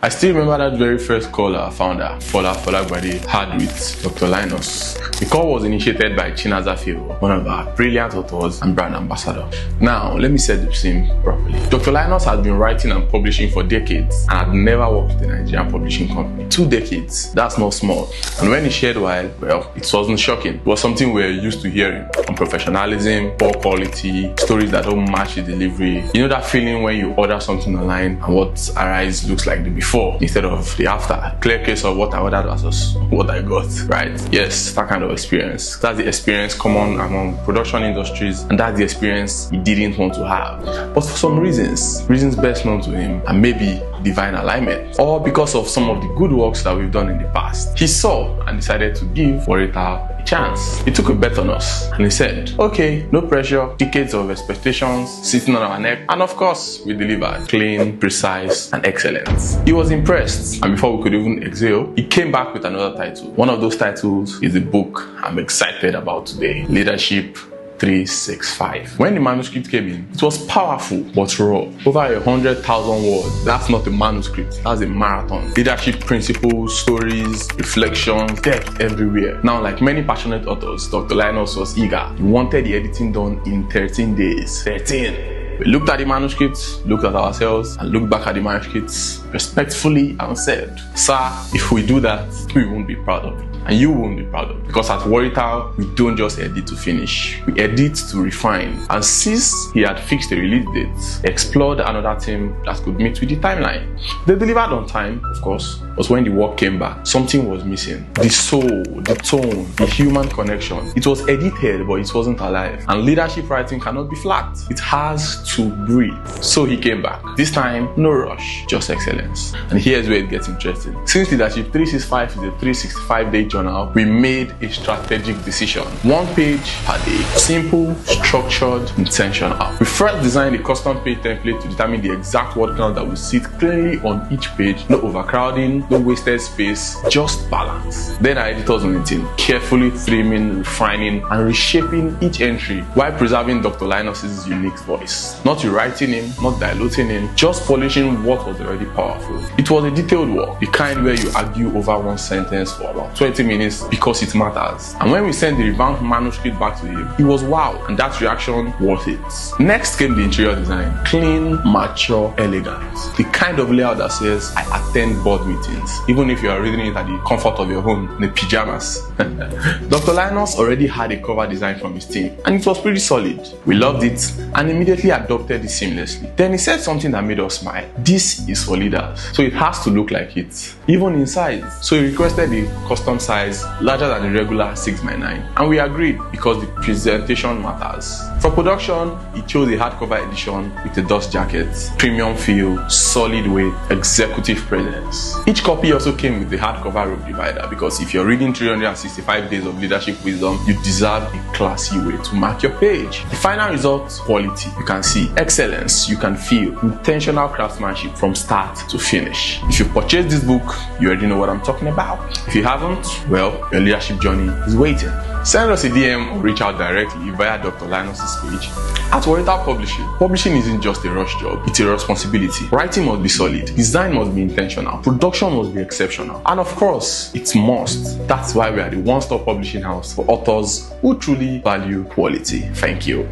I still remember that very first call our founder, Fola had with Dr. Linus. The call was initiated by Chinaza Favour, one of our brilliant authors and brand ambassador. Now, let me set the scene properly. Dr. Linus has been writing and publishing for decades and had never worked with a Nigerian publishing company. 2 decades, that's not small. And when he shared why, well, it wasn't shocking. It was something we're used to hearing. Unprofessionalism, poor quality, stories that don't match the delivery. You know that feeling when you order something online and what arrives looks like the before instead of the after. Clear case of what I ordered versus what I got, right? Yes, that kind of experience. That's the experience common among production industries, and that's the experience he didn't want to have. But for some reasons best known to him, and maybe divine alignment, or because of some of the good works that we've done in the past, he saw and decided to give Worital a chance. He took a bet on us and he said, okay, no pressure, decades of expectations sitting on our neck, and of course we delivered clean, precise, and excellent. He was impressed, and before we could even exhale, he came back with another title. One of those titles is the book I'm excited about today, Leadership 365. When the manuscript came in, it was powerful but raw. Over 100,000 words. That's not a manuscript, that's a marathon. Leadership principles, stories, reflections, depth everywhere. Now, like many passionate authors, Dr. Linus was eager. He wanted the editing done in 13 days. 13. We looked at the manuscripts, looked at ourselves, and looked back at the manuscripts respectfully and said, sir, if we do that, we won't be proud of it. And you won't be proud of it. Because at Worital, we don't just edit to finish. We edit to refine. And since he had fixed the release date, explored another team that could meet with the timeline. They delivered on time, of course, but when the work came back, something was missing. The soul, the tone, the human connection. It was edited, but it wasn't alive. And leadership writing cannot be flat. It has to breathe. So he came back. This time, no rush, just excellence. And here's where it gets interesting. Since Leadership 365 is a 365-day journal, we made a strategic decision. 1 page per day. Simple, structured, intentional. We first designed a custom page template to determine the exact word count that will sit cleanly on each page. No overcrowding, no wasted space, just balance. Then our editors on the team, carefully trimming, refining, and reshaping each entry while preserving Dr. Linus's unique voice. Not rewriting him, not diluting him, just polishing what was already powerful. It was a detailed work, the kind where you argue over one sentence for about 20 minutes because it matters. And when we sent the revamped manuscript back to him, he was wowed, and that reaction worth it. Next came the interior design. Clean, mature, elegant. The kind of layout that says, I attend board meetings, even if you are reading it at the comfort of your home in the pajamas. Dr. Linus already had a cover design from his team, and it was pretty solid. We loved it and immediately adopted it seamlessly. Then he said something that made us smile. This is for leaders, so it has to look like it, even in size. So he requested the custom size larger than the regular 6x9, and we agreed because the presentation matters. For production, he chose a hardcover edition with a dust jacket, premium feel, solid weight, executive presence. Each copy also came with the hardcover rope divider because if you're reading 365 days of leadership wisdom, you deserve a classy way to mark your page. The final result, quality. You can see excellence, you can feel intentional craftsmanship from start to finish. If you purchased this book, you already know what I'm talking about. If you haven't, well, your leadership journey is waiting. Send us a DM or reach out directly via Dr. Linus's page at Worital Publishing. Publishing isn't just a rush job, it's a responsibility. Writing must be solid, design must be intentional, production must be exceptional, and of course, it's must. That's why we are the one-stop publishing house for authors who truly value quality. Thank you.